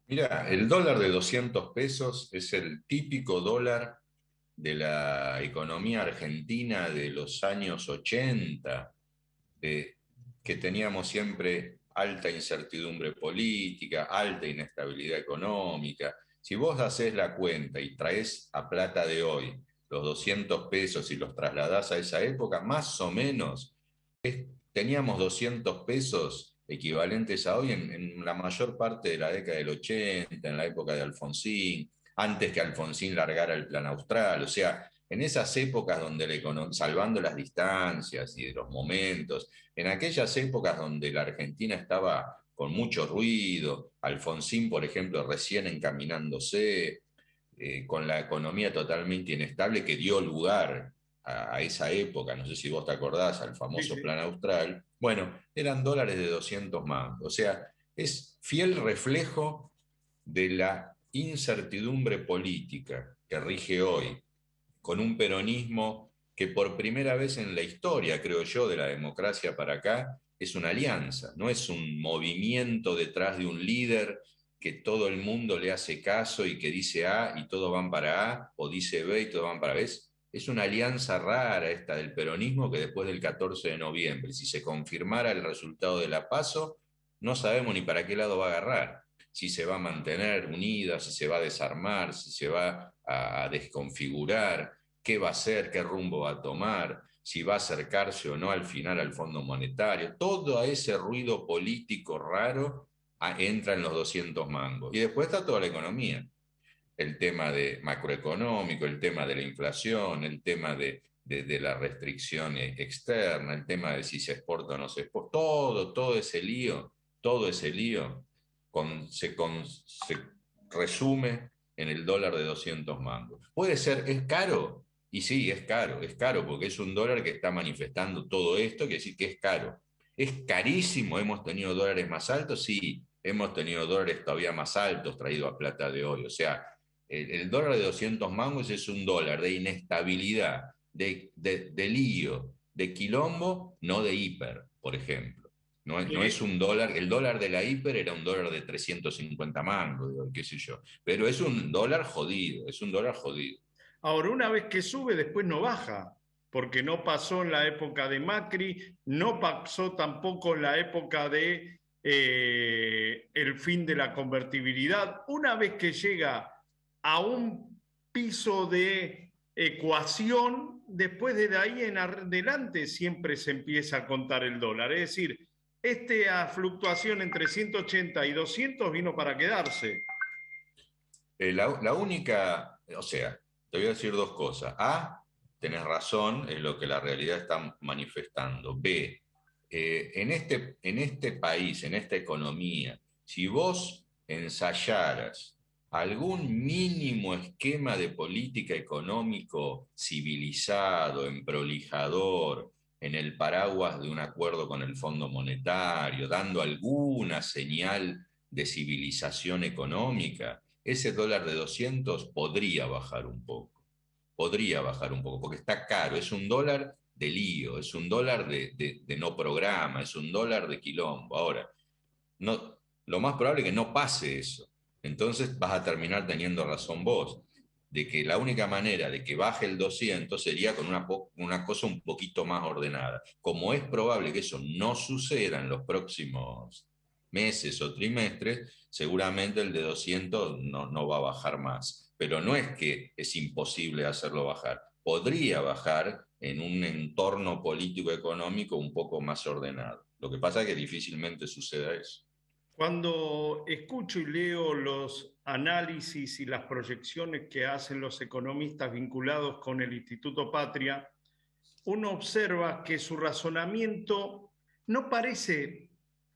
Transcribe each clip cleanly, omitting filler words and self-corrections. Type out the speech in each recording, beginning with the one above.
Mira, el dólar de 200 pesos es el típico dólar de la economía argentina de los años 80, de, que teníamos siempre alta incertidumbre política, alta inestabilidad económica. Si vos haces la cuenta y traes a plata de hoy los 200 pesos y los trasladás a esa época, más o menos teníamos 200 pesos equivalentes a hoy en la mayor parte de la década del 80, en la época de Alfonsín, antes que Alfonsín largara el Plan Austral, o sea, en esas épocas donde salvando las distancias y de los momentos, en aquellas épocas donde la Argentina estaba con mucho ruido, Alfonsín, por ejemplo, recién encaminándose, con la economía totalmente inestable que dio lugar a esa época, no sé si vos te acordás, al Sí, famoso sí. Plan Austral, bueno, eran dólares de 200 mangos. O sea, es fiel reflejo de la incertidumbre política que rige hoy, con un peronismo que por primera vez en la historia, creo yo, de la democracia para acá, es una alianza, no es un movimiento detrás de un líder que todo el mundo le hace caso y que dice A y todos van para A, o dice B y todos van para B. Es una alianza rara esta del peronismo que después del 14 de noviembre, si se confirmara el resultado de la PASO, no sabemos ni para qué lado va a agarrar, si se va a mantener unida, si se va a desarmar, si se va a desconfigurar, qué va a hacer, qué rumbo va a tomar, si va a acercarse o no al final al Fondo Monetario. Todo ese ruido político raro entra en los 200 mangos. Y después está toda la economía, el tema de macroeconómico, el tema de la inflación, el tema de la restricción externa, el tema de si se exporta o no se exporta, todo ese lío se resume en el dólar de 200 mangos. Puede ser, es caro, y sí, es caro porque es un dólar que está manifestando todo esto, que decir que es caro. Es carísimo, hemos tenido dólares más altos, sí, hemos tenido dólares todavía más altos traído a plata de hoy. O sea, el dólar de 200 mangos es un dólar de inestabilidad, de lío, de quilombo, no de hiper, por ejemplo. No es Eh, un dólar, el dólar de la hiper era un dólar de 350 mangos, qué sé yo, pero es un dólar jodido, es un dólar jodido. Ahora, una vez que sube, después no baja, porque no pasó en la época de Macri, no pasó tampoco en la época de el fin de la convertibilidad. Una vez que llega a un piso de ecuación, después de ahí en adelante siempre se empieza a contar el dólar. Es decir, esta fluctuación entre 180 y 200 vino para quedarse. La única, o sea, te voy a decir dos cosas. A, tenés razón, es lo que la realidad está manifestando. B, en este país, en esta economía, si vos ensayaras algún mínimo esquema de política económico civilizado, emprolijador, en el paraguas de un acuerdo con el Fondo Monetario, dando alguna señal de civilización económica, ese dólar de 200 podría bajar un poco, porque está caro, es un dólar de lío, es un dólar de no programa, es un dólar de quilombo. Ahora, no, lo más probable es que no pase eso. Entonces vas a terminar teniendo razón vos, de que la única manera de que baje el 200 sería con una cosa un poquito más ordenada. Como es probable que eso no suceda en los próximos meses o trimestres, seguramente el de 200 no va a bajar más. Pero no es que es imposible hacerlo bajar. Podría bajar en un entorno político-económico un poco más ordenado. Lo que pasa es que difícilmente suceda eso. Cuando escucho y leo los análisis y las proyecciones que hacen los economistas vinculados con el Instituto Patria, uno observa que su razonamiento no parece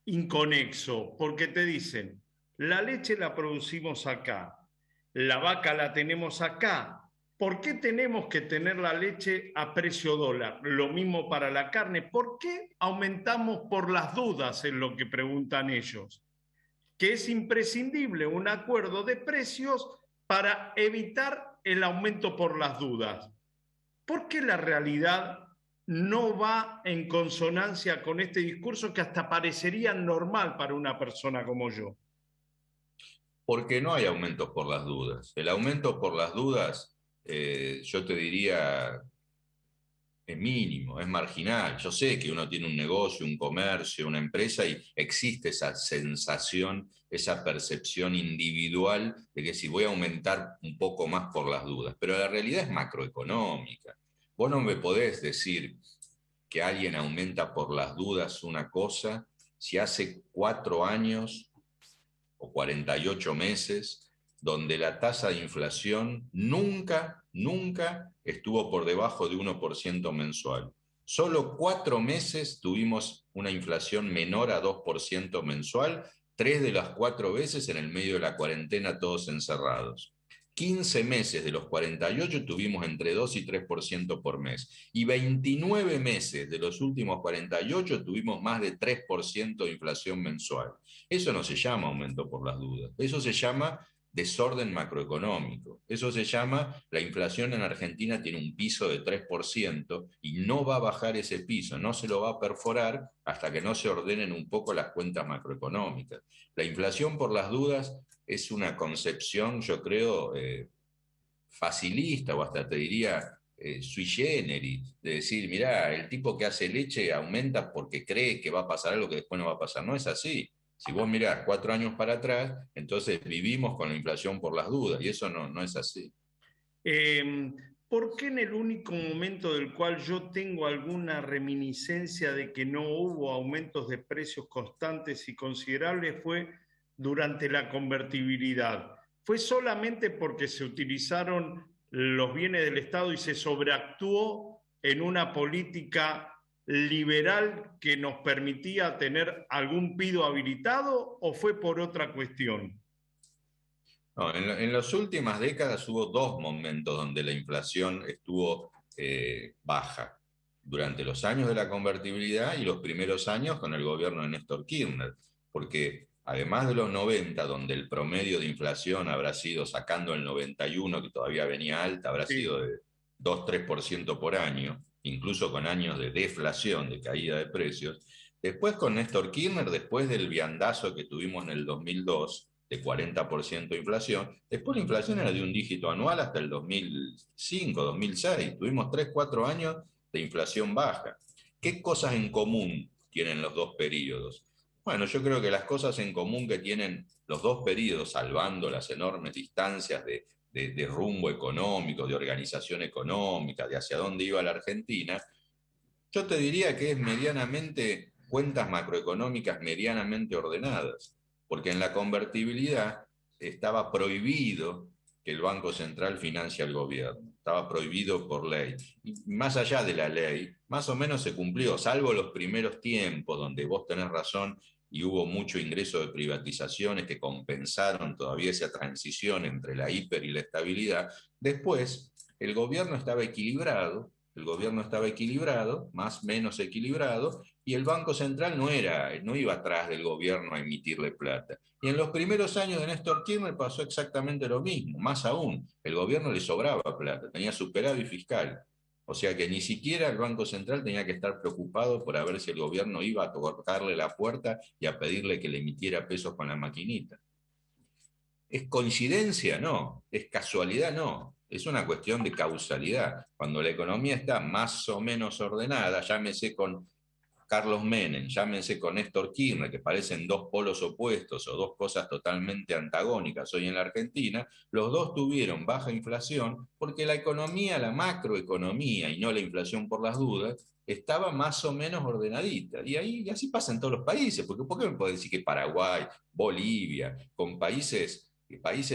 inconexo, porque te dicen, la leche la producimos acá, la vaca la tenemos acá. ¿Por qué tenemos que tener la leche a precio dólar? Lo mismo para la carne. ¿Por qué aumentamos por las dudas? Es lo que preguntan ellos, que es imprescindible un acuerdo de precios para evitar el aumento por las dudas. ¿Por qué la realidad no va en consonancia con este discurso que hasta parecería normal para una persona como yo? Porque no hay aumentos por las dudas. El aumento por las dudas, yo te diría, es mínimo, es marginal. Yo sé que uno tiene un negocio, un comercio, una empresa y existe esa sensación, esa percepción individual de que si voy a aumentar un poco más por las dudas, pero la realidad es macroeconómica. Vos no me podés decir que alguien aumenta por las dudas una cosa si hace 4 años o 48 meses donde la tasa de inflación nunca estuvo por debajo de 1% mensual. Solo 4 meses tuvimos una inflación menor a 2% mensual, 3 de las 4 veces en el medio de la cuarentena todos encerrados. 15 meses de los 48 tuvimos entre 2 y 3% por mes. Y 29 meses de los últimos 48 tuvimos más de 3% de inflación mensual. Eso no se llama aumento por las dudas, eso se llama desorden macroeconómico, eso se llama la inflación en Argentina tiene un piso de 3% y no va a bajar ese piso, no se lo va a perforar hasta que no se ordenen un poco las cuentas macroeconómicas. La inflación por las dudas es una concepción, yo creo, facilista o hasta te diría sui generis, de decir, mirá, el tipo que hace leche aumenta porque cree que va a pasar algo que después no va a pasar. No es así. Si vos mirás 4 años para atrás, entonces vivimos con la inflación por las dudas y eso no es así. Eh, ¿Por qué en el único momento del cual yo tengo alguna reminiscencia de que no hubo aumentos de precios constantes y considerables fue durante la convertibilidad? ¿Fue solamente porque se utilizaron los bienes del Estado y se sobreactuó en una política liberal que nos permitía tener algún pido habilitado o fue por otra cuestión? No, en las últimas décadas hubo 2 momentos donde la inflación estuvo baja. Durante los años de la convertibilidad y los primeros años con el gobierno de Néstor Kirchner. Porque además de los 90, donde el promedio de inflación habrá sido, sacando el 91, que todavía venía alta, habrá Sí. sido de 2-3% por año, incluso con años de deflación, de caída de precios. Después con Néstor Kirchner, después del viandazo que tuvimos en el 2002, de 40% de inflación. Después la inflación era de un dígito anual hasta el 2005, 2006. Tuvimos 3, 4 años de inflación baja. ¿Qué cosas en común tienen los dos periodos? Bueno, yo creo que las cosas en común que tienen los dos periodos, salvando las enormes distancias de rumbo económico, de organización económica, de hacia dónde iba la Argentina, yo te diría que es medianamente cuentas macroeconómicas medianamente ordenadas, porque en la convertibilidad estaba prohibido que el Banco Central financie al gobierno, estaba prohibido por ley. Y más allá de la ley, más o menos se cumplió, salvo los primeros tiempos donde vos tenés razón y hubo mucho ingreso de privatizaciones que compensaron todavía esa transición entre la hiper y la estabilidad. Después, el gobierno estaba equilibrado, más o menos equilibrado, y el Banco Central no iba atrás del gobierno a emitirle plata. Y en los primeros años de Néstor Kirchner pasó exactamente lo mismo, más aún, el gobierno le sobraba plata, tenía superávit fiscal. O sea que ni siquiera el Banco Central tenía que estar preocupado por a ver si el gobierno iba a tocarle la puerta y a pedirle que le emitiera pesos con la maquinita. ¿Es coincidencia? No. ¿Es casualidad? No. Es una cuestión de causalidad. Cuando la economía está más o menos ordenada, llámese con Carlos Menem, llámense con Néstor Kirchner, que parecen dos polos opuestos o dos cosas totalmente antagónicas hoy en la Argentina, los dos tuvieron baja inflación porque la economía, la macroeconomía y no la inflación por las dudas, estaba más o menos ordenadita. Y así pasa en todos los países, porque ¿por qué me puede decir que Paraguay, Bolivia, con países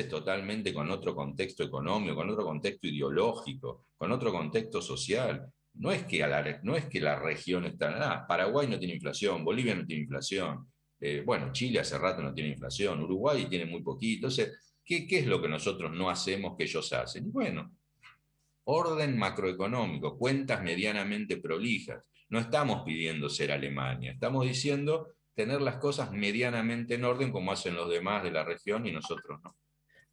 totalmente con otro contexto económico, con otro contexto ideológico, con otro contexto social? No es que la región está. Paraguay no tiene inflación, Bolivia no tiene inflación. Bueno, Chile hace rato no tiene inflación, Uruguay tiene muy poquito. Entonces, ¿qué es lo que nosotros no hacemos que ellos hacen? Bueno, orden macroeconómico, cuentas medianamente prolijas. No estamos pidiendo ser Alemania, estamos diciendo tener las cosas medianamente en orden como hacen los demás de la región y nosotros no.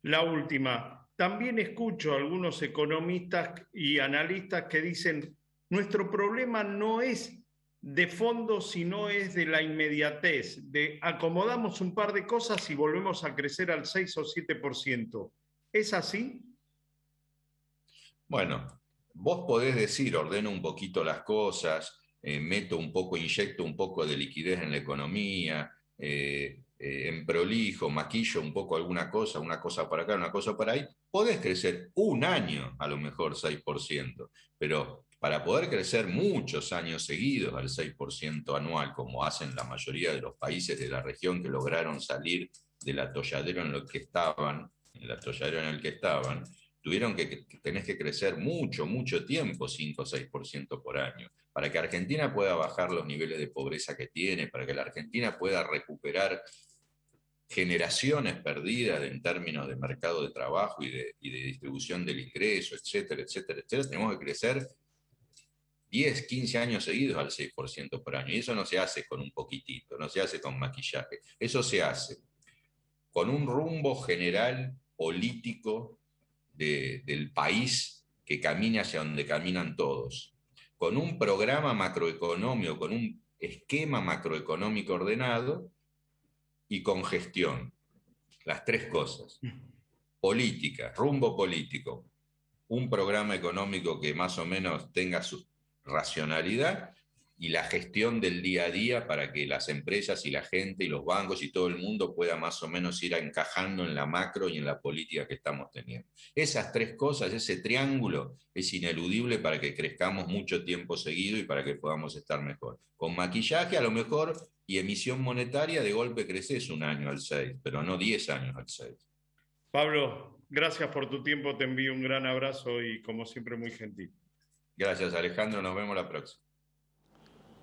La última, también escucho a algunos economistas y analistas que dicen, nuestro problema no es de fondo si no es de la inmediatez, de acomodamos un par de cosas y volvemos a crecer al 6 o 7%. ¿Es así? Bueno, vos podés decir, ordeno un poquito las cosas, meto un poco, inyecto un poco de liquidez en la economía, en prolijo, maquillo un poco alguna cosa, una cosa para acá, una cosa para ahí. Podés crecer un año, a lo mejor 6%, pero para poder crecer muchos años seguidos al 6% anual, como hacen la mayoría de los países de la región que lograron salir del atolladero en el que estaban, el atolladero en el que estaban, tuvieron que tenés que crecer mucho, mucho tiempo, 5 o 6% por año, para que Argentina pueda bajar los niveles de pobreza que tiene, para que la Argentina pueda recuperar generaciones perdidas en términos de mercado de trabajo y de distribución del ingreso, etcétera, etcétera, etcétera. Tenemos que crecer 10, 15 años seguidos al 6% por año. Y eso no se hace con un poquitito, no se hace con maquillaje. Eso se hace con un rumbo general político del país que camine hacia donde caminan todos, con un programa macroeconómico, con un esquema macroeconómico ordenado y con gestión. Las tres cosas. Política, rumbo político, un programa económico que más o menos tenga su racionalidad y la gestión del día a día para que las empresas y la gente y los bancos y todo el mundo pueda más o menos ir encajando en la macro y en la política que estamos teniendo. Esas tres cosas, ese triángulo es ineludible para que crezcamos mucho tiempo seguido y para que podamos estar mejor. Con maquillaje a lo mejor y emisión monetaria de golpe creces un año al 6, pero no 10 años al 6. Pablo, gracias por tu tiempo, te envío un gran abrazo y como siempre muy gentil. Gracias Alejandro, nos vemos la próxima.